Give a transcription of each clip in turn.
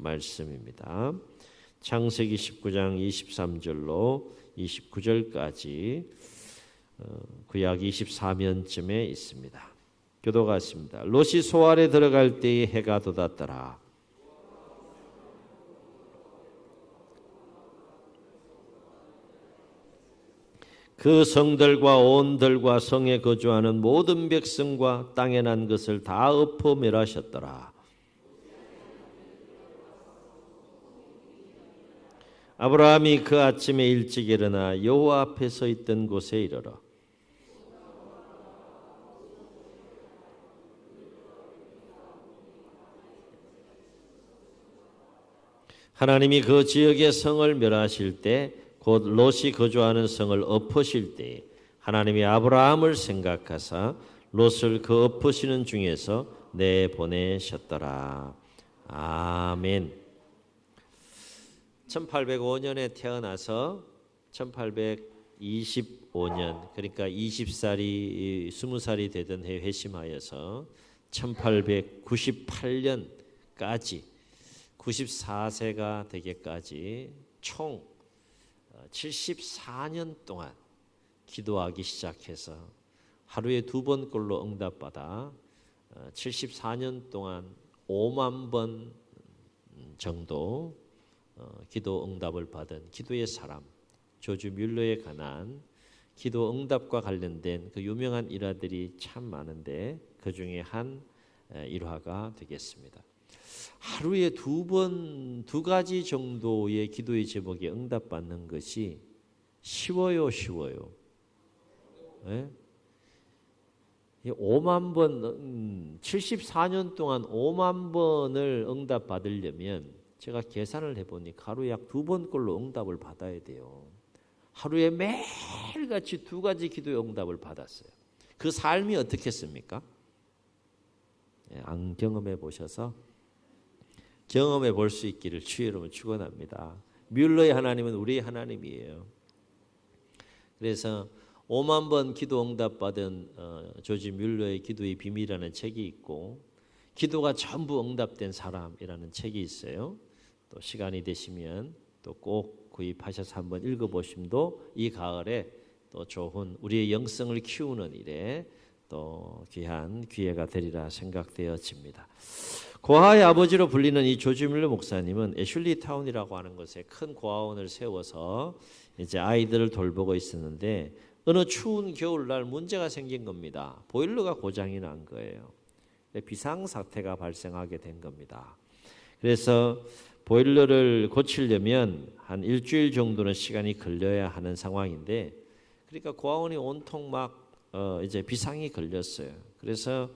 말씀입니다. 창세기 19장 23절로 29절까지 구약 24면쯤에 있습니다. 교도가 있습니다. 롯이 소알에 들어갈 때에 해가 돋았더라. 그 성들과 온 들과 성에 거주하는 모든 백성과 땅에 난 것을 다 엎어 멸하셨더라. 아브라함이 그 아침에 일찍 일어나 여호와 앞에 서 있던 곳에 이르러 하나님이 그 지역의 성을 멸하실 때 곧 롯이 거주하는 성을 엎으실 때에 하나님이 아브라함을 생각하사 롯을 그 엎으시는 중에서 내보내셨더라. 아멘. 1805년에 태어나서 1825년 그러니까 20살이 20살이 되던 해 회심하여서 1898년까지 94세가 되기까지 총 74년 동안 기도하기 시작해서 하루에 2번꼴로 응답받아 74년 동안 5만 번 정도 기도 응답을 받은 기도의 사람 조지 뮬러에 관한 기도 응답과 관련된 그 유명한 일화들이 참 많은데 그 중에 한 일화가 되겠습니다. 하루에 2번, 2가지 정도의 기도의 제목에 응답받는 것이 쉬워요? 네? 5만 번, 74년 동안 5만 번을 응답받으려면 제가 계산을 해보니까 하루에 약 2번꼴로 응답을 받아야 돼요. 하루에 매일같이 2가지 기도의 응답을 받았어요. 그 삶이 어떻겠습니까? 안 경험해 보셔서 경험해 볼 수 있기를 주의 이름으로 축원합니다. 뮬러의 하나님은 우리의 하나님이에요. 그래서 5만 번 기도 응답 받은 조지 뮬러의 기도의 비밀이라는 책이 있고 기도가 전부 응답된 사람이라는 책이 있어요. 또 시간이 되시면 또 꼭 구입하셔서 한번 읽어보심도 이 가을에 또 좋은 우리의 영성을 키우는 일에 또 귀한 기회가 되리라 생각되어집니다. 고아의 아버지로 불리는 이 조지 뮬러 목사님은 애슐리 타운이라고 하는 곳에 큰 고아원을 세워서 이제 아이들을 돌보고 있었는데 어느 추운 겨울날 문제가 생긴 겁니다. 보일러가 고장이 난 거예요. 비상사태가 발생하게 된 겁니다. 그래서 보일러를 고치려면 한 일주일 정도는 시간이 걸려야 하는 상황인데 그러니까 고아원이 온통 막 이제 비상이 걸렸어요. 그래서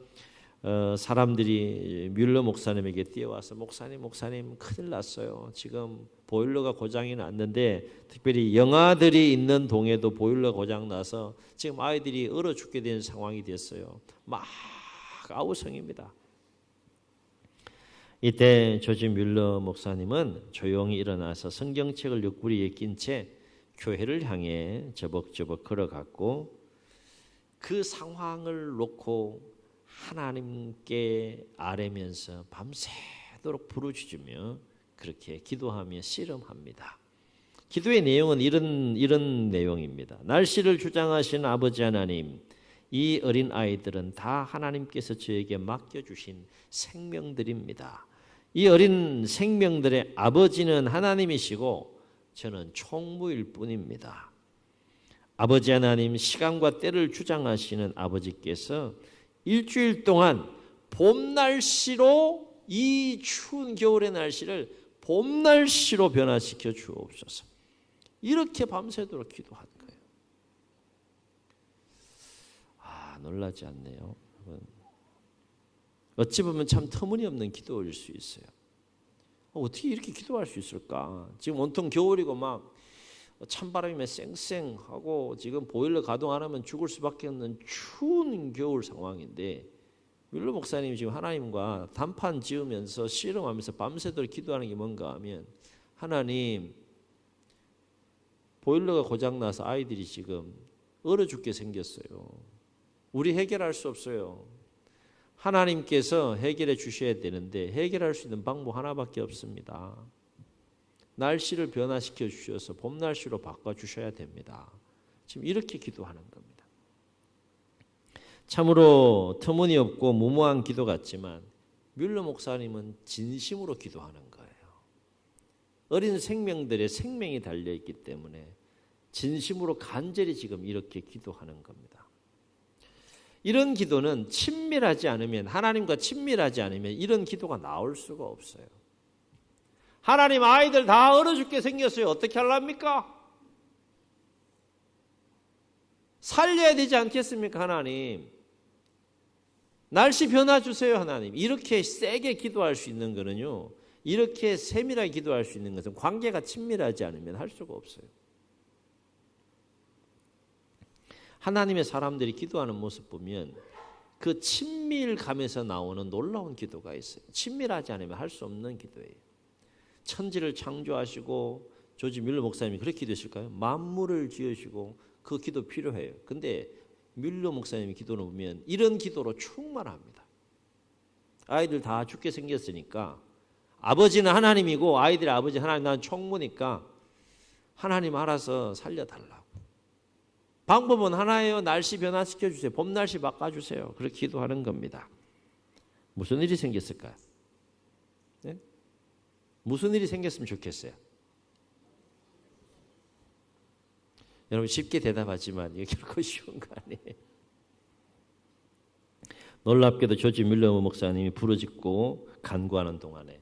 사람들이 뮬러 목사님에게 뛰어와서 목사님 큰일 났어요. 지금 보일러가 고장이 났는데 특별히 영아들이 있는 동에도 보일러 고장 나서 지금 아이들이 얼어 죽게 된 상황이 됐어요. 막 아우성입니다. 이때 조지 뮬러 목사님은 조용히 일어나서 성경책을 옆구리에 낀 채 교회를 향해 저벅저벅 걸어갔고 그 상황을 놓고 하나님께 아뢰면서 밤새도록 부르짖으며 그렇게 기도하며 씨름합니다. 기도의 내용은 이런 내용입니다. 날씨를 주장하신 아버지 하나님, 이 어린 아이들은 다 하나님께서 저에게 맡겨주신 생명들입니다. 이 어린 생명들의 아버지는 하나님이시고 저는 총무일 뿐입니다. 아버지 하나님, 시간과 때를 주장하시는 아버지께서 일주일 동안 봄 날씨로 이 추운 겨울의 날씨를 봄 날씨로 변화시켜 주옵소서. 이렇게 밤새도록 기도한 거예요. 놀라지 않네요. 어찌 보면 참 터무니없는 기도일 수 있어요. 어떻게 이렇게 기도할 수 있을까? 지금 온통 겨울이고 막 찬바람이면 쌩쌩하고 지금 보일러 가동 안 하면 죽을 수밖에 없는 추운 겨울 상황인데 뮬러 목사님이 지금 하나님과 단판 지으면서 씨름하면서 밤새도록 기도하는 게 뭔가 하면 하나님 보일러가 고장나서 아이들이 지금 얼어 죽게 생겼어요. 우리 해결할 수 없어요. 하나님께서 해결해 주셔야 되는데 해결할 수 있는 방법 하나밖에 없습니다. 날씨를 변화시켜 주셔서 봄 날씨로 바꿔 주셔야 됩니다. 지금 이렇게 기도하는 겁니다. 참으로 터무니없고 무모한 기도 같지만 뮬러 목사님은 진심으로 기도하는 거예요. 어린 생명들의 생명이 달려있기 때문에 진심으로 간절히 지금 이렇게 기도하는 겁니다. 이런 기도는 친밀하지 않으면, 하나님과 친밀하지 않으면 이런 기도가 나올 수가 없어요. 하나님, 아이들 다 얼어 죽게 생겼어요. 어떻게 하랍니까? 살려야 되지 않겠습니까, 하나님? 날씨 변화 주세요, 하나님. 이렇게 세게 기도할 수 있는 거는요, 이렇게 세밀하게 기도할 수 있는 것은 관계가 친밀하지 않으면 할 수가 없어요. 하나님의 사람들이 기도하는 모습 보면 그 친밀감에서 나오는 놀라운 기도가 있어요. 친밀하지 않으면 할 수 없는 기도예요. 천지를 창조하시고, 조지 뮬러 목사님이 그렇게 기도했을까요? 만물을 지으시고, 그 기도 필요해요. 근데 뮬러 목사님이 기도를 보면 이런 기도로 충만합니다. 아이들 다 죽게 생겼으니까 아버지는 하나님이고 아이들의 아버지 하나님, 난 총무니까 하나님 알아서 살려달라고. 방법은 하나예요. 날씨 변화시켜 주세요. 봄 날씨 바꿔주세요. 그렇게 기도하는 겁니다. 무슨 일이 생겼을까요? 네? 무슨 일이 생겼으면 좋겠어요? 여러분 쉽게 대답하지만 이게 결코 쉬운 거 아니에요. 놀랍게도 조지 뮬러 목사님이 부르짖고 간구하는 동안에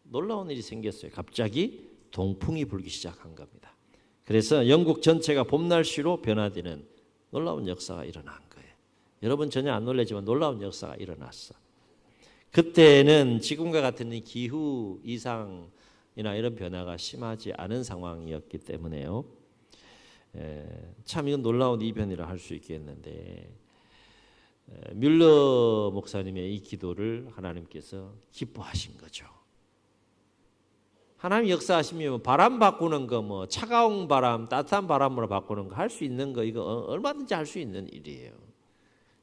놀라운 일이 생겼어요. 갑자기 동풍이 불기 시작한 겁니다. 그래서 영국 전체가 봄 날씨로 변화되는 놀라운 역사가 일어난 거예요. 여러분 전혀 안 놀라지만 놀라운 역사가 일어났어. 그때는 지금과 같은 기후 이상이나 이런 변화가 심하지 않은 상황이었기 때문에요. 참 이건 놀라운 이변이라 할 수 있겠는데, 뮬러 목사님의 이 기도를 하나님께서 기뻐하신 거죠. 하나님 역사하시면 바람 바꾸는 거, 뭐 차가운 바람, 따뜻한 바람으로 바꾸는 거 할 수 있는 거, 이거 얼마든지 할 수 있는 일이에요.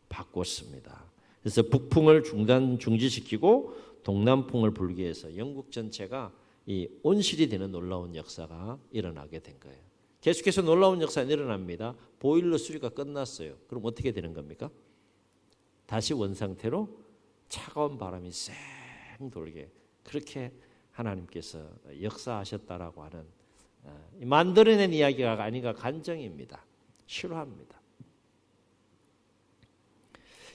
바꿨습니다. 그래서 북풍을 중지시키고 동남풍을 불게 해서 영국 전체가 이 온실이 되는 놀라운 역사가 일어나게 된 거예요. 계속해서 놀라운 역사가 일어납니다. 보일러 수리가 끝났어요. 그럼 어떻게 되는 겁니까? 다시 원상태로 차가운 바람이 쌩 돌게, 그렇게 하나님께서 역사하셨다라고 하는 만들어낸 이야기가 아닌가 간증입니다. 실화입니다.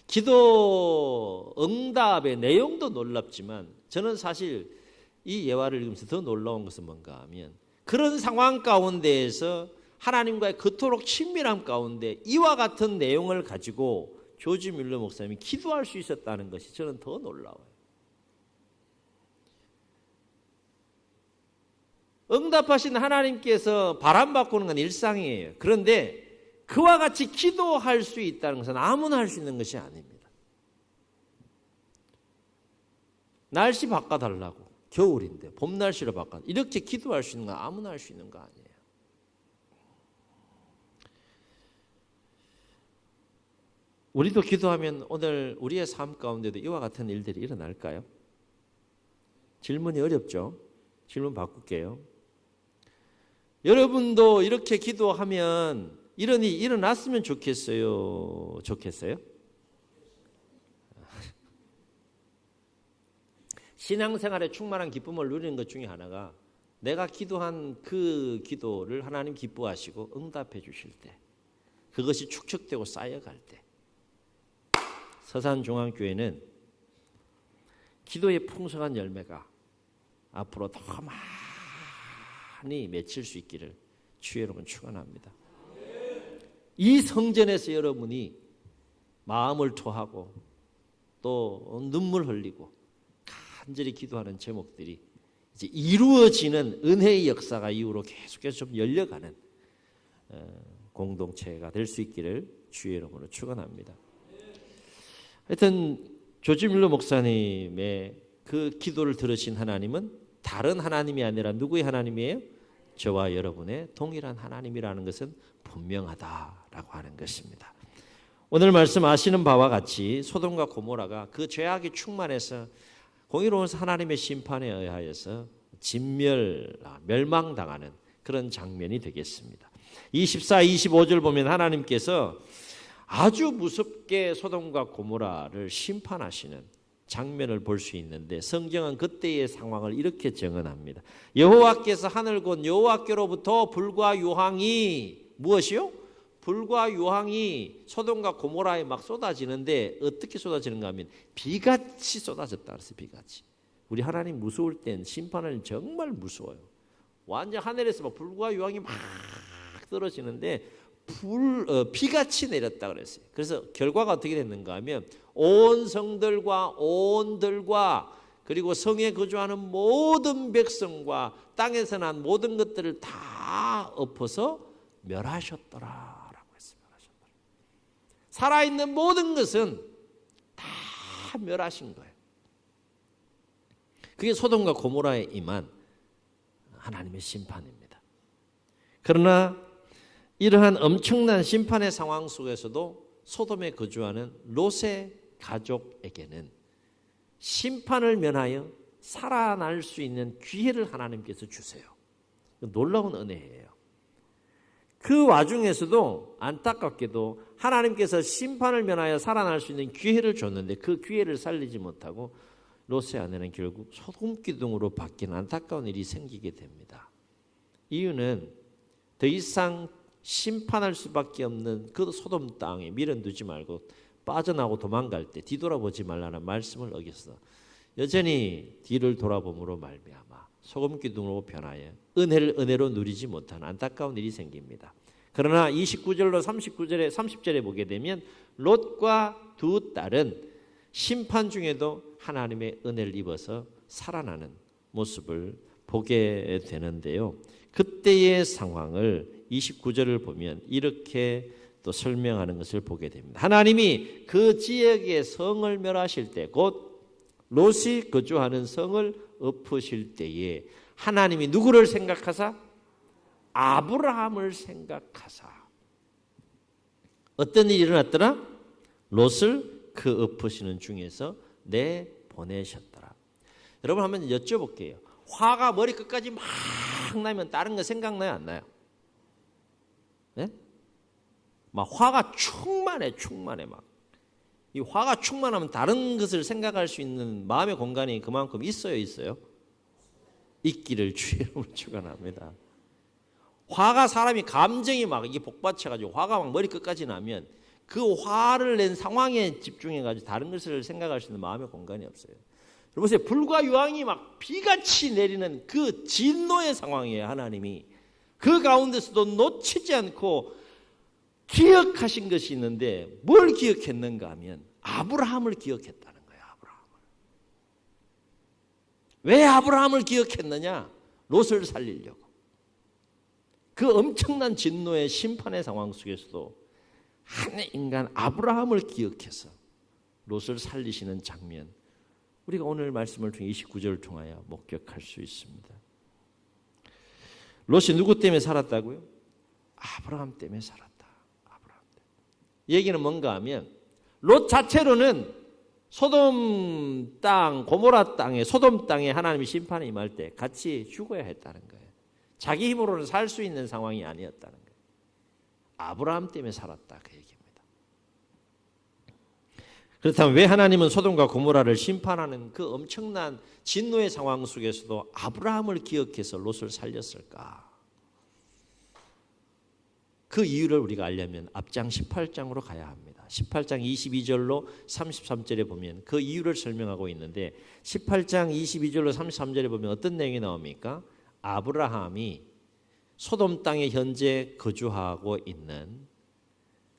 기도 응답의 내용도 놀랍지만 저는 사실 이 예화를 읽으면서 더 놀라운 것은 뭔가 하면, 그런 상황 가운데에서 하나님과의 그토록 친밀함 가운데 이와 같은 내용을 가지고 조지 뮬러 목사님이 기도할 수 있었다는 것이 저는 더 놀라워요. 응답하신 하나님께서 바람 바꾸는 건 일상이에요. 그런데 그와 같이 기도할 수 있다는 것은 아무나 할 수 있는 것이 아닙니다. 날씨 바꿔달라고, 겨울인데 봄 날씨로 바꿔, 이렇게 기도할 수 있는 건 아무나 할 수 있는 거 아니에요. 우리도 기도하면 오늘 우리의 삶 가운데도 이와 같은 일들이 일어날까요? 질문이 어렵죠? 질문 바꿀게요. 여러분도 이렇게 기도하면 이런 일이 일어났으면 좋겠어요? 좋겠어요? 신앙생활에 충만한 기쁨을 누리는 것 중에 하나가 내가 기도한 그 기도를 하나님 기뻐하시고 응답해 주실 때, 그것이 축적되고 쌓여갈 때, 서산중앙교회는 기도의 풍성한 열매가 앞으로 더 많이 맺힐 수 있기를 주의 여러분 축원합니다. 이 성전에서 여러분이 마음을 토하고 또 눈물 흘리고 간절히 기도하는 제목들이 이제 이루어지는 은혜의 역사가 이후로 계속해서 좀 열려가는 공동체가 될 수 있기를 주의 이름으로 축원합니다. 하여튼 조지 뮬러 목사님의 그 기도를 들으신 하나님은 다른 하나님이 아니라 누구의 하나님이에요? 저와 여러분의 동일한 하나님이라는 것은 분명하다라고 하는 것입니다. 오늘 말씀 아시는 바와 같이 소돔과 고모라가 그 죄악이 충만해서 공의로운 하나님의 심판에 의하여서 멸망당하는 그런 장면이 되겠습니다. 24, 25절 보면 하나님께서 아주 무섭게 소돔과 고모라를 심판하시는 장면을 볼 수 있는데 성경은 그때의 상황을 이렇게 정언합니다. 여호와께서 하늘 곧 여호와께로부터 불과 유황이 무엇이요? 불과 유황이 소돔과 고모라에 막 쏟아지는데 어떻게 쏟아지는가 하면 비같이 쏟아졌다 그랬어요. 비같이. 우리 하나님 무서울 땐 심판은 정말 무서워요. 완전 하늘에서 막 불과 유황이 막 떨어지는데 비같이 내렸다 그랬어요. 그래서 결과가 어떻게 됐는가 하면 온 성들과 온 들과 그리고 성에 거주하는 모든 백성과 땅에서 난 모든 것들을 다 엎어서 멸하셨더라라고 했어요. 살아있는 모든 것은 다 멸하신 거예요. 그게 소돔과 고모라에 임한 하나님의 심판입니다. 그러나 이러한 엄청난 심판의 상황 속에서도 소돔에 거주하는 롯의 가족에게는 심판을 면하여 살아날 수 있는 기회를 하나님께서 주세요. 놀라운 은혜예요. 그 와중에서도 안타깝게도 하나님께서 심판을 면하여 살아날 수 있는 기회를 줬는데 그 기회를 살리지 못하고 롯의 아내는 결국 소돔 기둥으로 바뀌는 안타까운 일이 생기게 됩니다. 이유는 더 이상 심판할 수밖에 없는 그 소돔 땅에 미련두지 말고 빠져나오고 도망갈 때 뒤돌아보지 말라는 말씀을 어겼어. 여전히 뒤를 돌아봄으로 말미암아 소금 기둥으로 변하여 은혜를 은혜로 누리지 못하는 안타까운 일이 생깁니다. 그러나 29절로 30절에 보게 되면 롯과 두 딸은 심판 중에도 하나님의 은혜를 입어서 살아나는 모습을 보게 되는데요. 그때의 상황을 29절을 보면 이렇게 또 설명하는 것을 보게 됩니다. 하나님이 그 지역의 성을 멸하실 때, 곧 롯이 거주하는 성을 엎으실 때에 하나님이 누구를 생각하사? 아브라함을 생각하사. 어떤 일이 일어났더라? 롯을 그 엎으시는 중에서 내보내셨더라. 여러분 한번 여쭤볼게요. 화가 머리 끝까지 막 나면 다른 거 생각나요? 안 나요? 네? 막 화가 충만해 막. 이 화가 충만하면 다른 것을 생각할 수 있는 마음의 공간이 그만큼 있어요? 있기를 주의 이름으로 축원합니다. 화가 사람이 감정이 막 이게 복받쳐가지고 화가 막 머리 끝까지 나면 그 화를 낸 상황에 집중해가지고 다른 것을 생각할 수 있는 마음의 공간이 없어요. 여러분, 불과 유황이 막 비같이 내리는 그 진노의 상황이에요. 하나님이 그 가운데서도 놓치지 않고 기억하신 것이 있는데 뭘 기억했는가 하면 아브라함을 기억했다는 거예요. 왜 아브라함을 기억했느냐? 롯을 살리려고. 그 엄청난 진노의 심판의 상황 속에서도 한 인간 아브라함을 기억해서 롯을 살리시는 장면, 우리가 오늘 말씀을 통해 29절을 통하여 목격할 수 있습니다. 롯이 누구 때문에 살았다고요? 아브라함 때문에 살았다. 아브라함 때문에. 얘기는 뭔가 하면 롯 자체로는 소돔 땅, 고모라 땅에, 소돔 땅에 하나님이 심판에 임할 때 같이 죽어야 했다는 거예요. 자기 힘으로는 살 수 있는 상황이 아니었다는 거예요. 아브라함 때문에 살았다, 그 얘기입니다. 그렇다면 왜 하나님은 소돔과 고모라를 심판하는 그 엄청난 진노의 상황 속에서도 아브라함을 기억해서 롯을 살렸을까? 그 이유를 우리가 알려면 앞장 18장으로 가야 합니다. 18장 22절로 33절에 보면 그 이유를 설명하고 있는데 18장 22절로 33절에 보면 어떤 내용이 나옵니까? 아브라함이 소돔 땅에 현재 거주하고 있는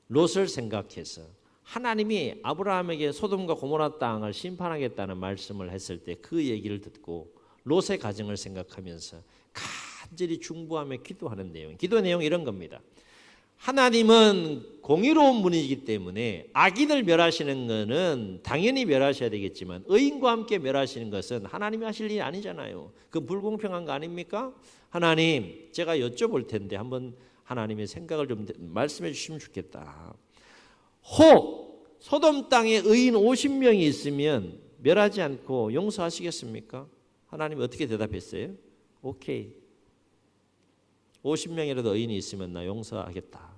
롯을 생각해서 하나님이 아브라함에게 소돔과 고모라 땅을 심판하겠다는 말씀을 했을 때 그 얘기를 듣고 롯의 가정을 생각하면서 간절히 중보하며 기도하는 내용. 기도 내용이 이런 겁니다. 하나님은 공의로운 분이기 때문에 악인을 멸하시는 것은 당연히 멸하셔야 되겠지만 의인과 함께 멸하시는 것은 하나님이 하실 일이 아니잖아요. 그건 불공평한 거 아닙니까? 하나님, 제가 여쭤볼 텐데 한번 하나님의 생각을 좀 말씀해 주시면 좋겠다. 혹 소돔 땅에 의인 50명이 있으면 멸하지 않고 용서하시겠습니까? 하나님이 어떻게 대답했어요? 오케이. 50명이라도 의인이 있으면 나 용서하겠다.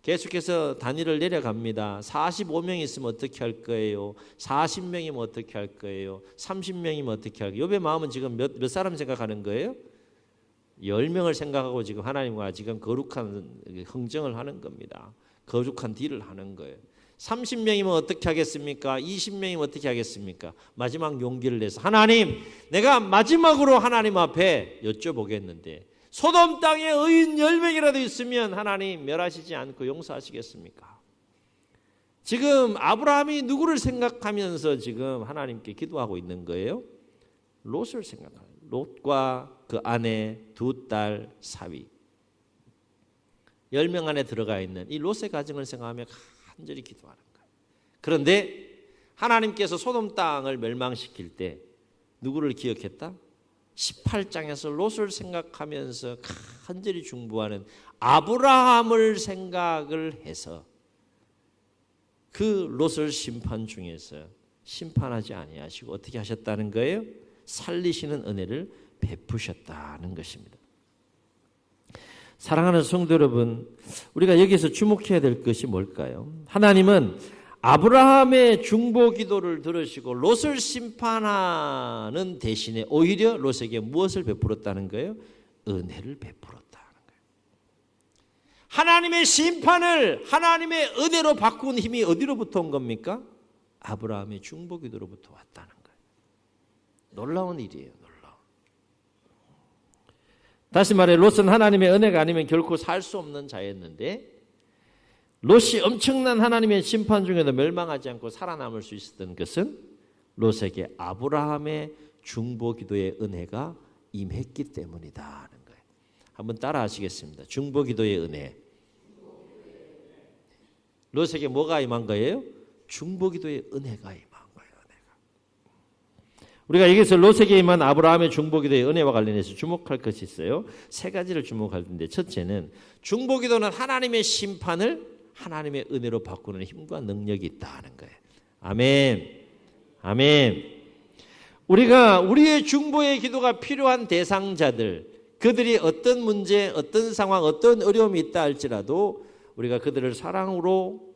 계속해서 단위를 내려갑니다. 45명이 있으면 어떻게 할 거예요? 40명이면 어떻게 할 거예요? 30명이면 어떻게 할 거예요? 욥의 마음은 지금 몇 사람 생각하는 거예요? 10명을 생각하고 지금 하나님과 지금 거룩한 흥정을 하는 겁니다. 거룩한 딜을 하는 거예요. 30명이면 어떻게 하겠습니까? 20명이면 어떻게 하겠습니까? 마지막 용기를 내서 하나님, 내가 마지막으로 하나님 앞에 여쭤보겠는데 소돔 땅에 의인 10명이라도 있으면 하나님 멸하시지 않고 용서하시겠습니까? 지금 아브라함이 누구를 생각하면서 지금 하나님께 기도하고 있는 거예요? 롯을 생각해요. 롯과 그 아내, 두 딸, 사위. 10명 안에 들어가 있는 이 롯의 가정을 생각하며 간절히 기도하는 거예요. 그런데 하나님께서 소돔 땅을 멸망시킬 때 누구를 기억했다? 18장에서 롯을 생각하면서 간절히 중보하는 아브라함을 생각을 해서 그 롯을 심판 중에서 심판하지 아니하시고 어떻게 하셨다는 거예요? 살리시는 은혜를 베푸셨다는 것입니다. 사랑하는 성도 여러분, 우리가 여기서 주목해야 될 것이 뭘까요? 하나님은 아브라함의 중보 기도를 들으시고 롯을 심판하는 대신에 오히려 롯에게 무엇을 베풀었다는 거예요? 은혜를 베풀었다는 거예요. 하나님의 심판을 하나님의 은혜로 바꾼 힘이 어디로부터 온 겁니까? 아브라함의 중보 기도로부터 왔다는 거예요. 놀라운 일이에요. 다시 말해 롯은 하나님의 은혜가 아니면 결코 살 수 없는 자였는데 롯이 엄청난 하나님의 심판 중에도 멸망하지 않고 살아남을 수 있었던 것은 롯에게 아브라함의 중보 기도의 은혜가 임했기 때문이다 하는 거예요. 한번 따라 하시겠습니다. 중보 기도의 은혜. 롯에게 뭐가 임한 거예요? 중보 기도의 은혜가 임한 거예요. 우리가 여기서 롯에게 임한 아브라함의 중보 기도의 은혜와 관련해서 주목할 것이 있어요. 세 가지를 주목할 텐데 첫째는 중보 기도는 하나님의 심판을 하나님의 은혜로 바꾸는 힘과 능력이 있다는 거예요. 아멘. 아멘. 우리가 우리의 중보의 기도가 필요한 대상자들, 그들이 어떤 문제, 어떤 상황, 어떤 어려움이 있다 할지라도 우리가 그들을 사랑으로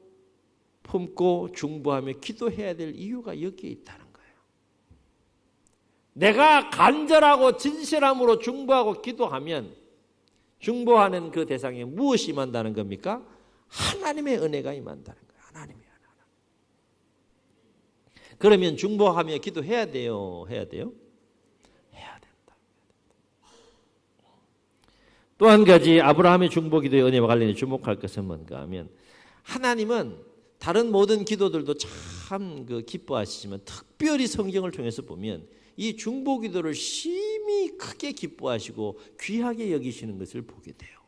품고 중보하며 기도해야 될 이유가 여기에 있다는 거예요. 내가 간절하고 진실함으로 중보하고 기도하면 중보하는 그 대상에 무엇이 임한다는 겁니까? 하나님의 은혜가 임한다는 거예요. 하나님의 은혜. 그러면 중보하며 기도해야 돼요? 해야 돼요? 해야 된다. 또 한 가지 아브라함의 중보 기도의 은혜와 관련해 주목할 것은 뭔가 하면 하나님은 다른 모든 기도들도 참 기뻐하시지만 특별히 성경을 통해서 보면 이 중보 기도를 심히 크게 기뻐하시고 귀하게 여기시는 것을 보게 돼요.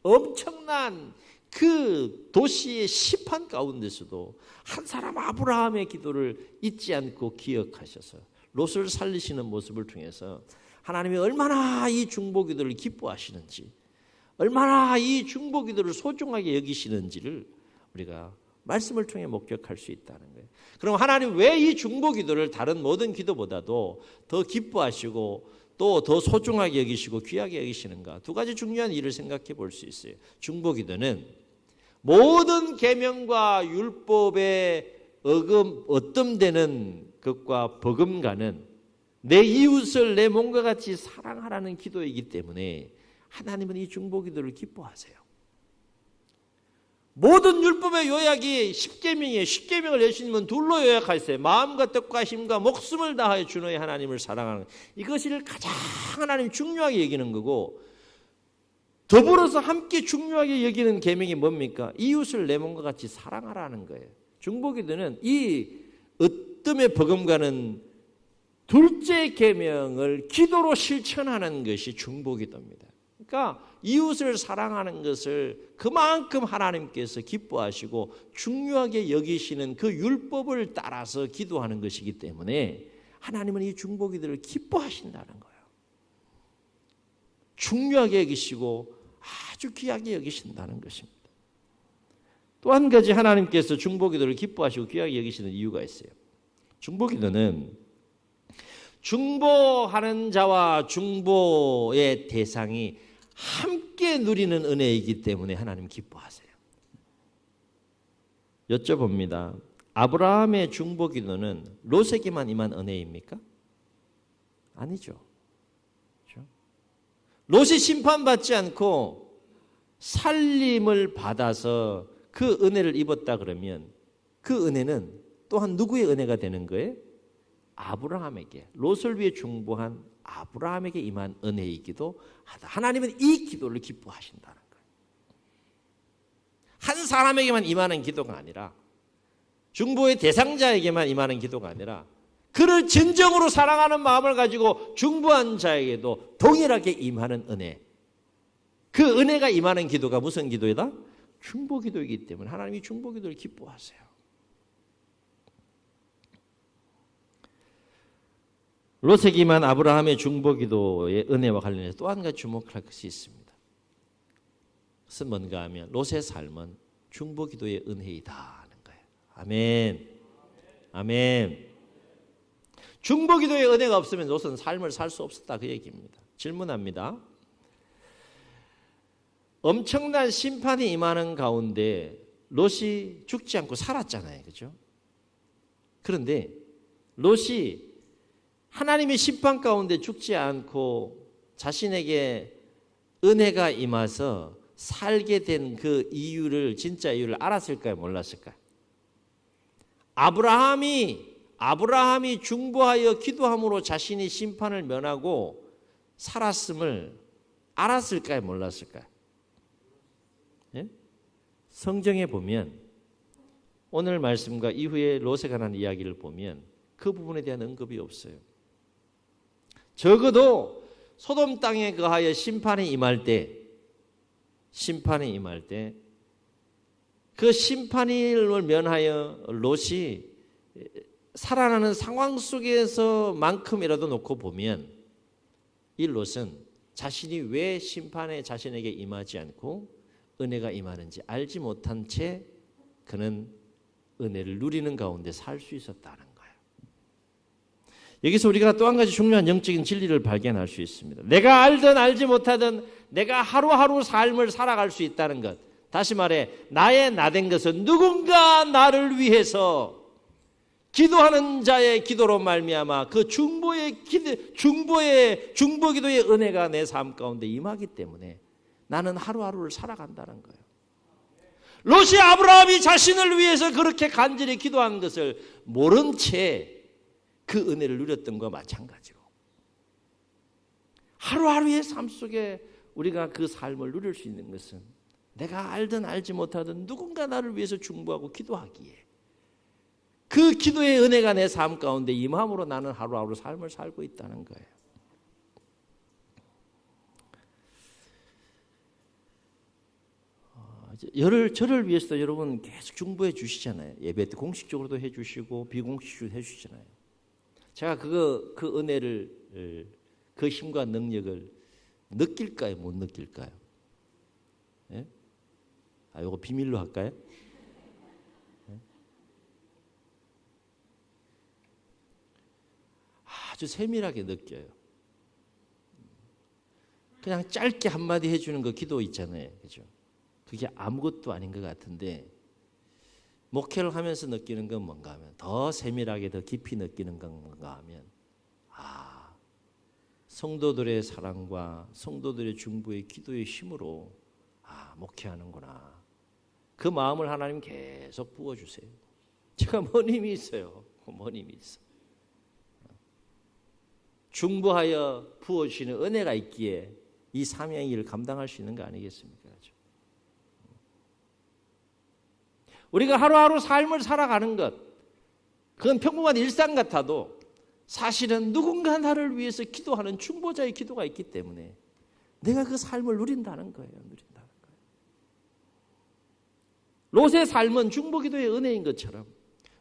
엄청난 그 도시의 시판 가운데서도 한 사람 아브라함의 기도를 잊지 않고 기억하셔서 롯을 살리시는 모습을 통해서 하나님이 얼마나 이 중보 기도를 기뻐하시는지, 얼마나 이 중보 기도를 소중하게 여기시는지를 우리가 말씀을 통해 목격할 수 있다는 거예요. 그럼 하나님 왜 이 중보 기도를 다른 모든 기도보다도 더 기뻐하시고 또 더 소중하게 여기시고 귀하게 여기시는가? 두 가지 중요한 일을 생각해 볼 수 있어요. 중보 기도는 모든 계명과 율법에 어뜸되는 것과 버금가는 내 이웃을 내 몸과 같이 사랑하라는 기도이기 때문에 하나님은 이 중보 기도를 기뻐하세요. 모든 율법의 요약이 10계명이에요. 10계명을 예수님은 둘로 요약하셨어요. 마음과 뜻과 힘과 목숨을 다하여 주 너의 하나님을 사랑하는 것. 이것을 가장 하나님 중요하게 여기는 거고, 더불어서 함께 중요하게 여기는 계명이 뭡니까? 이웃을 내 몸과 같이 사랑하라는 거예요. 중보기도는 이 으뜸에 버금가는 둘째 계명을 기도로 실천하는 것이 중보기도입니다. 그러니까 이웃을 사랑하는 것을 그만큼 하나님께서 기뻐하시고 중요하게 여기시는 그 율법을 따라서 기도하는 것이기 때문에 하나님은 이 중보기도를 기뻐하신다는 거예요. 중요하게 여기시고 아주 귀하게 여기신다는 것입니다. 또 한 가지 하나님께서 중보기도를 기뻐하시고 귀하게 여기시는 이유가 있어요. 중보기도는 중보하는 자와 중보의 대상이 함께 누리는 은혜이기 때문에 하나님 기뻐하세요. 여쭤봅니다. 아브라함의 중보기도는 롯에게만 임한 은혜입니까? 아니죠. 그렇죠? 롯이 심판받지 않고 살림을 받아서 그 은혜를 입었다 그러면 그 은혜는 또한 누구의 은혜가 되는 거예요? 아브라함에게, 롯을 위해 중보한 아브라함에게 임한 은혜이기도 하다. 하나님은 이 기도를 기뻐하신다는 거예요. 한 사람에게만 임하는 기도가 아니라, 중보의 대상자에게만 임하는 기도가 아니라 그를 진정으로 사랑하는 마음을 가지고 중보한 자에게도 동일하게 임하는 은혜. 그 은혜가 임하는 기도가 무슨 기도이다? 중보기도이기 때문에 하나님이 중보기도를 기뻐하세요. 롯에게만 아브라함의 중보기도의 은혜와 관련해서 또 한 가지 주목할 것이 있습니다. 그것은 뭔가 하면 롯의 삶은 중보기도의 은혜이다 하는 거예요. 아멘. 아멘. 중보기도의 은혜가 없으면 롯은 삶을 살 수 없었다 그 얘기입니다. 질문합니다. 엄청난 심판이 임하는 가운데 롯이 죽지 않고 살았잖아요. 그렇죠? 그런데 롯이 하나님의 심판 가운데 죽지 않고 자신에게 은혜가 임해서 살게 된 그 이유를, 진짜 이유를 알았을까요? 몰랐을까요? 아브라함이 중보하여 기도함으로 자신이 심판을 면하고 살았음을 알았을까요? 몰랐을까요? 예? 성경에 보면 오늘 말씀과 이후에 롯에 관한 이야기를 보면 그 부분에 대한 언급이 없어요. 적어도 소돔 땅에 거하여 심판이 임할 때 그 심판을 면하여 롯이 살아나는 상황 속에서만큼이라도 놓고 보면 이 롯은 자신이 왜 심판에 자신에게 임하지 않고 은혜가 임하는지 알지 못한 채 그는 은혜를 누리는 가운데 살 수 있었다는 거예요. 여기서 우리가 또 한 가지 중요한 영적인 진리를 발견할 수 있습니다. 내가 알든 알지 못하든 내가 하루하루 삶을 살아갈 수 있다는 것. 다시 말해 나의 나된 것은 누군가 나를 위해서 기도하는 자의 기도로 말미암아 그 중보기도의 은혜가 내 삶 가운데 임하기 때문에 나는 하루하루를 살아간다는 거예요. 롯이 아브라함이 자신을 위해서 그렇게 간절히 기도한 것을 모른 채 그 은혜를 누렸던 것과 마찬가지로 하루하루의 삶 속에 우리가 그 삶을 누릴 수 있는 것은 내가 알든 알지 못하든 누군가 나를 위해서 중보하고 기도하기에 그 기도의 은혜가 내 삶 가운데 임함으로 나는 하루하루 삶을 살고 있다는 거예요. 저를 위해서도 여러분 계속 중보해 주시잖아요. 예배 때 공식적으로도 해 주시고 비공식적으로 해 주시잖아요. 제가 그 은혜를, 그 힘과 능력을 느낄까요? 못 느낄까요? 예? 이거 비밀로 할까요? 예? 아주 세밀하게 느껴요. 그냥 짧게 한마디 해주는 거 기도 있잖아요. 그죠? 그게 아무것도 아닌 것 같은데 목회를 하면서 느끼는 건 뭔가 하면 더 세밀하게 더 깊이 느끼는 건 뭔가 하면 성도들의 사랑과 성도들의 중보의 기도의 힘으로 목회하는구나. 그 마음을 하나님 계속 부어주세요. 제가 뭔 힘이 있어요. 뭔 힘이 있어. 중보하여 부어주시는 은혜가 있기에 이 사명의 일을 감당할 수 있는 거 아니겠습니까? 우리가 하루하루 삶을 살아가는 것, 그건 평범한 일상 같아도 사실은 누군가 나를 위해서 기도하는 중보자의 기도가 있기 때문에 내가 그 삶을 누린다는 거예요. 롯의 삶은 중보기도의 은혜인 것처럼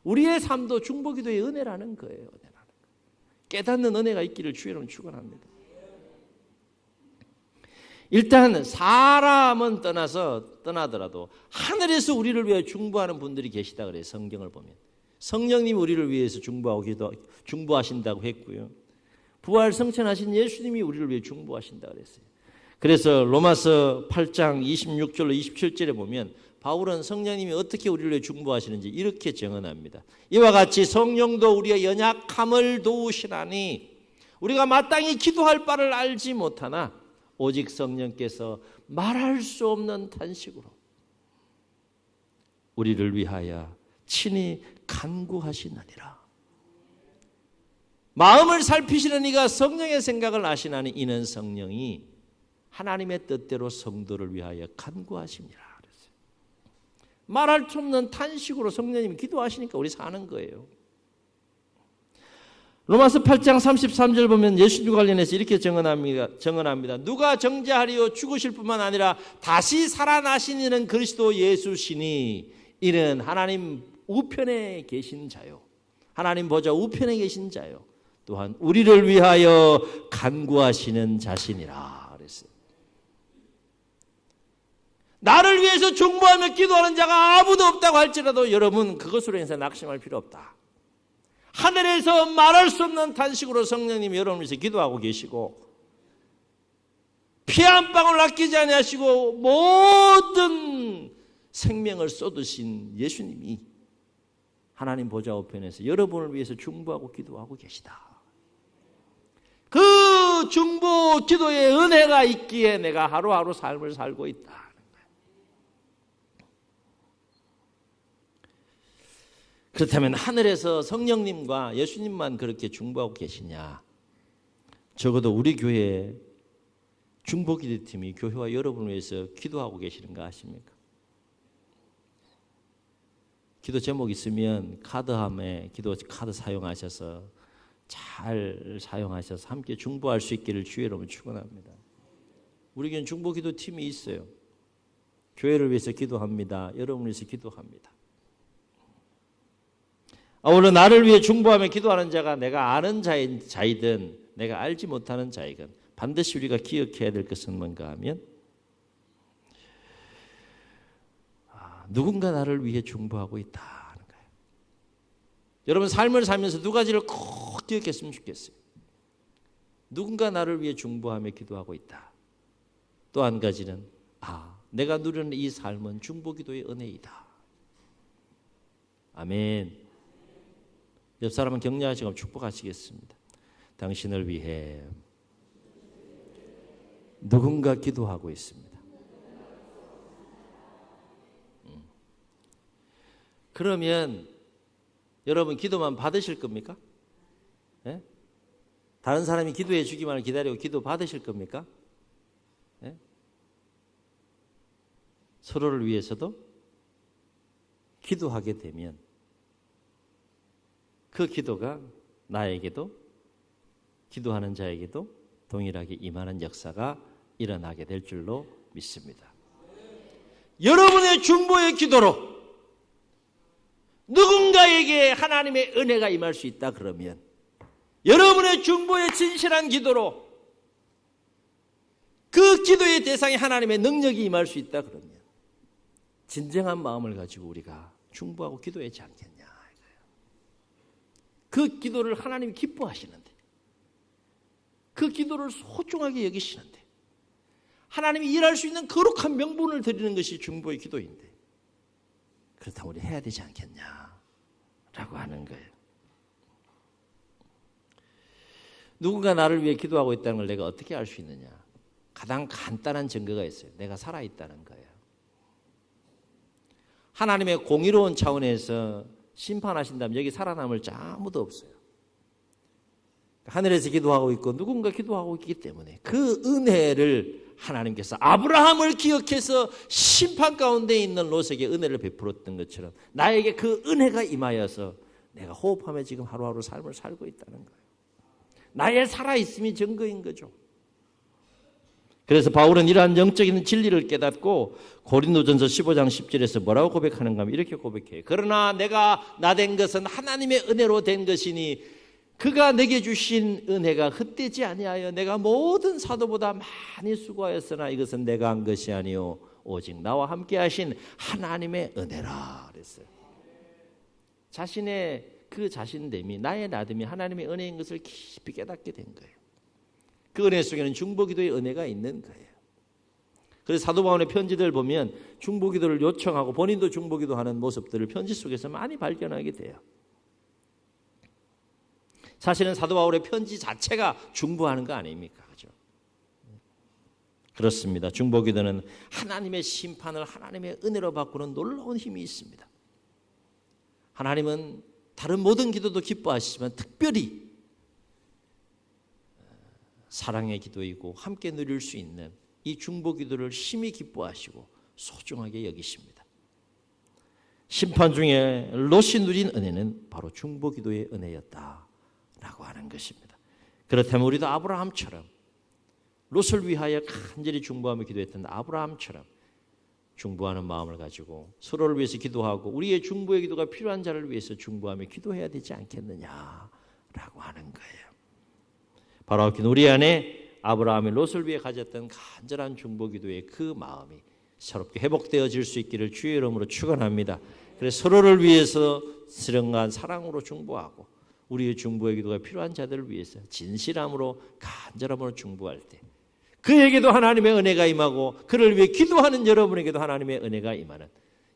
우리의 삶도 중보기도의 은혜라는 거예요. 깨닫는 은혜가 있기를 주의 이름으로 축원합니다. 일단 사람은 떠나더라도 하늘에서 우리를 위해 중보하는 분들이 계시다 그래요. 성경을 보면 성령님이 우리를 위해서 중보하신다고 했고요. 부활 성천하신 예수님이 우리를 위해 중보하신다 그랬어요. 그래서 로마서 8장 26절로 27절에 보면 바울은 성령님이 어떻게 우리를 위해 중보하시는지 이렇게 증언합니다. 이와 같이 성령도 우리의 연약함을 도우시나니 우리가 마땅히 기도할 바를 알지 못하나 오직 성령께서 말할 수 없는 탄식으로 우리를 위하여 친히 간구하시느니라. 마음을 살피시는 이가 성령의 생각을 아시나니 이는 성령이 하나님의 뜻대로 성도를 위하여 간구하십니다. 그랬어요. 말할 수 없는 탄식으로 성령님이 기도하시니까 우리 사는 거예요. 로마서 8장 33절 보면 예수님 관련해서 이렇게 증언합니다. 누가 정죄하리요 죽으실 뿐만 아니라 다시 살아나신 이는 그리스도 예수시니 이는 하나님 우편에 계신 자요. 하나님 보좌 우편에 계신 자요. 또한 우리를 위하여 간구하시는 자신이라 그랬어요. 나를 위해서 중보하며 기도하는 자가 아무도 없다고 할지라도 여러분 그것으로 인해서 낙심할 필요 없다. 하늘에서 말할 수 없는 탄식으로 성령님이 여러분을 위해서 기도하고 계시고 피 한 방울 아끼지 아니하시고 모든 생명을 쏟으신 예수님이 하나님 보좌 우편에서 여러분을 위해서 중보하고 기도하고 계시다. 그 중보 기도의 은혜가 있기에 내가 하루하루 삶을 살고 있다. 그렇다면 하늘에서 성령님과 예수님만 그렇게 중보하고 계시냐? 적어도 우리 교회 중보기도팀이 교회와 여러분을 위해서 기도하고 계시는 거 아십니까? 기도 제목 있으면 카드함에 기도 카드 사용하셔서 잘 사용하셔서 함께 중보할 수 있기를 주의 이름으로 축원합니다. 우리 교회는 중보기도팀이 있어요. 교회를 위해서 기도합니다. 여러분을 위해서 기도합니다. 아울러 나를 위해 중보하며 기도하는 자가 내가 아는 자이든 내가 알지 못하는 자이든 반드시 우리가 기억해야 될 것은 뭔가 하면 누군가 나를 위해 중보하고 있다는 거예요. 여러분 삶을 살면서 두 가지를 꼭 기억했으면 좋겠어요. 누군가 나를 위해 중보하며 기도하고 있다. 또 한 가지는 내가 누리는 이 삶은 중보기도의 은혜이다. 아멘. 옆 사람은 격려하시고 축복하시겠습니다. 당신을 위해 누군가 기도하고 있습니다. 그러면 여러분 기도만 받으실 겁니까? 네? 다른 사람이 기도해 주기만을 기다리고 기도 받으실 겁니까? 네? 서로를 위해서도 기도하게 되면 그 기도가 나에게도 기도하는 자에게도 동일하게 임하는 역사가 일어나게 될 줄로 믿습니다. 여러분의 중보의 기도로 누군가에게 하나님의 은혜가 임할 수 있다 그러면 여러분의 중보의 진실한 기도로 그 기도의 대상에 하나님의 능력이 임할 수 있다 그러면 진정한 마음을 가지고 우리가 중보하고 기도하지 않겠냐. 그 기도를 하나님이 기뻐하시는데 그 기도를 소중하게 여기시는데 하나님이 일할 수 있는 거룩한 명분을 드리는 것이 중보의 기도인데 그렇다면 우리 해야 되지 않겠냐라고 하는 거예요. 누군가 나를 위해 기도하고 있다는 걸 내가 어떻게 알 수 있느냐? 가장 간단한 증거가 있어요. 내가 살아있다는 거예요. 하나님의 공의로운 차원에서 심판하신다면 여기 살아남을 자 아무도 없어요. 하늘에서 기도하고 있고 누군가 기도하고 있기 때문에 그 은혜를 하나님께서 아브라함을 기억해서 심판 가운데 있는 롯에게 은혜를 베풀었던 것처럼 나에게 그 은혜가 임하여서 내가 호흡하며 지금 하루하루 삶을 살고 있다는 거예요. 나의 살아있음이 증거인 거죠. 그래서 바울은 이러한 영적인 진리를 깨닫고 고린도전서 15장 10절에서 뭐라고 고백하는가 하면 이렇게 고백해요. 그러나 내가 나 된 것은 하나님의 은혜로 된 것이니 그가 내게 주신 은혜가 헛되지 아니하여 내가 모든 사도보다 많이 수고하였으나 이것은 내가 한 것이 아니요 오직 나와 함께 하신 하나님의 은혜라 그랬어요. 자신의 그 자신됨이, 나의 나됨이 하나님의 은혜인 것을 깊이 깨닫게 된 거예요. 그 은혜 속에는 중보기도의 은혜가 있는 거예요. 그래서 사도 바울의 편지들 보면 중보기도를 요청하고 본인도 중보기도하는 모습들을 편지 속에서 많이 발견하게 돼요. 사실은 사도 바울의 편지 자체가 중보하는 거 아닙니까? 그죠? 그렇습니다. 중보기도는 하나님의 심판을 하나님의 은혜로 바꾸는 놀라운 힘이 있습니다. 하나님은 다른 모든 기도도 기뻐하시지만 특별히 사랑의 기도이고 함께 누릴 수 있는 이 중보기도를 심히 기뻐하시고 소중하게 여기십니다. 심판 중에 롯이 누린 은혜는 바로 중보기도의 은혜였다라고 하는 것입니다. 그렇다면 우리도 아브라함처럼 롯을 위하여 간절히 중보하며 기도했던 아브라함처럼 중보하는 마음을 가지고 서로를 위해서 기도하고 우리의 중보의 기도가 필요한 자를 위해서 중보하며 기도해야 되지 않겠느냐라고 하는 거예요. 바로 우리 안에 아브라함이 롯을 위해 가졌던 간절한 중보 기도의 그 마음이 새롭게 회복되어질 수 있기를 주의 이름으로 축원합니다. 그래서 서로를 위해서 스령한 사랑으로 중보하고 우리의 중보의 기도가 필요한 자들을 위해서 진실함으로 간절함으로 중보할 때 그에게도 하나님의 은혜가 임하고 그를 위해 기도하는 여러분에게도 하나님의 은혜가 임하는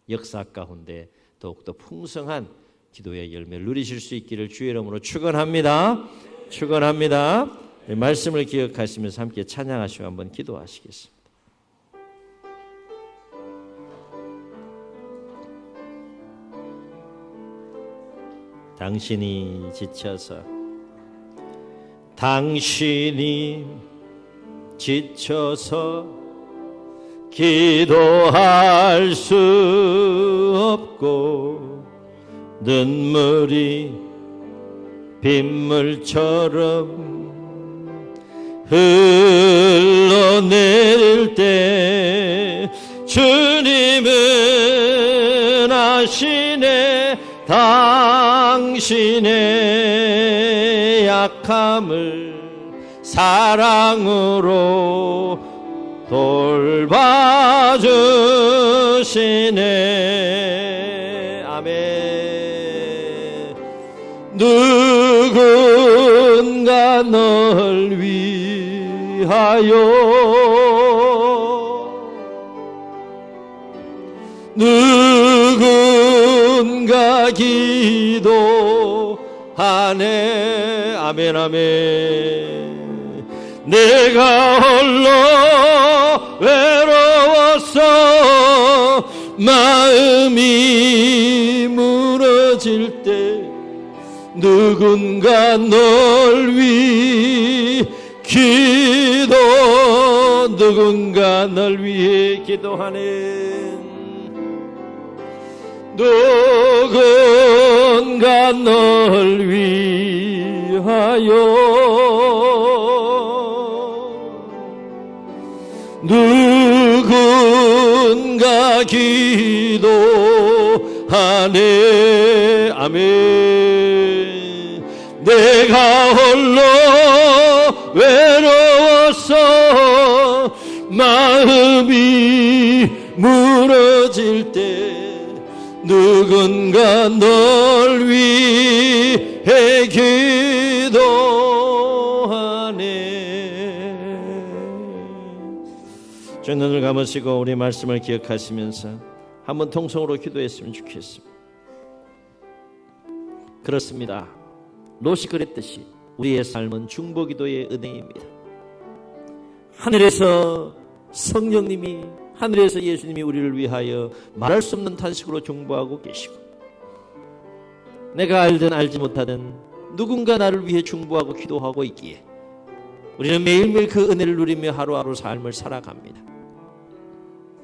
역사 가운데 더욱더 풍성한 기도의 열매를 누리실 수 있기를 주의 이름으로 축원합니다. 축원합니다. 말씀을 기억하시면서 함께 찬양하시고 한번 기도하시겠습니다. 당신이 지쳐서 기도할 수 없고 눈물이 빗물처럼 흘러내릴 때 주님은 아시네 당신의 약함을 사랑으로 돌봐주시네. 아멘. 누군가 널 위하여 누군가 기도하네. 아멘 아멘. 내가 홀로 외로워서 마음이 무너질 때 누군가 널 위해 누군가 널 위해 기도하는 누군가 널 위하여 누군가 기도하네. 아멘. 내가 홀로 외로워서 마음이 무너질 때 누군가 널 위해 기도하네. 주 눈을 감으시고 우리 말씀을 기억하시면서 한번 통성으로 기도했으면 좋겠습니다. 그렇습니다. 롯이 그랬듯이 우리의 삶은 중보기도의 은혜입니다. 하늘에서 성령님이 하늘에서 예수님이 우리를 위하여 말할 수 없는 탄식으로 중보하고 계시고 내가 알든 알지 못하든 누군가 나를 위해 중보하고 기도하고 있기에 우리는 매일매일 그 은혜를 누리며 하루하루 삶을 살아갑니다.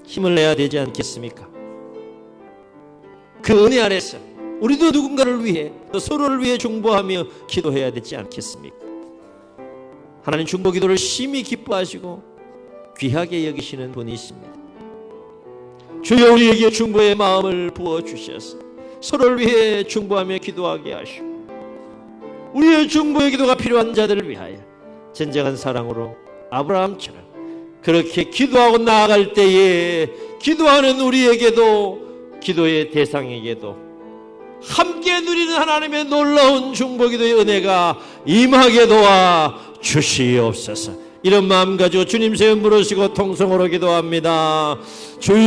힘을 내야 되지 않겠습니까? 그 은혜 아래서 우리도 누군가를 위해 또 서로를 위해 중보하며 기도해야 되지 않겠습니까? 하나님 중보기도를 심히 기뻐하시고 귀하게 여기시는 분이십니다. 주여 우리에게 중보의 마음을 부어주셔서 서로를 위해 중보하며 기도하게 하시고 우리의 중보의 기도가 필요한 자들을 위하여 진정한 사랑으로 아브라함처럼 그렇게 기도하고 나아갈 때에 기도하는 우리에게도 기도의 대상에게도 함께 누리는 하나님의 놀라운 중보기도의 은혜가 임하게 도와 주시옵소서. 이런 마음 가지고 주님 세움 부르시고 통성으로 기도합니다. 주여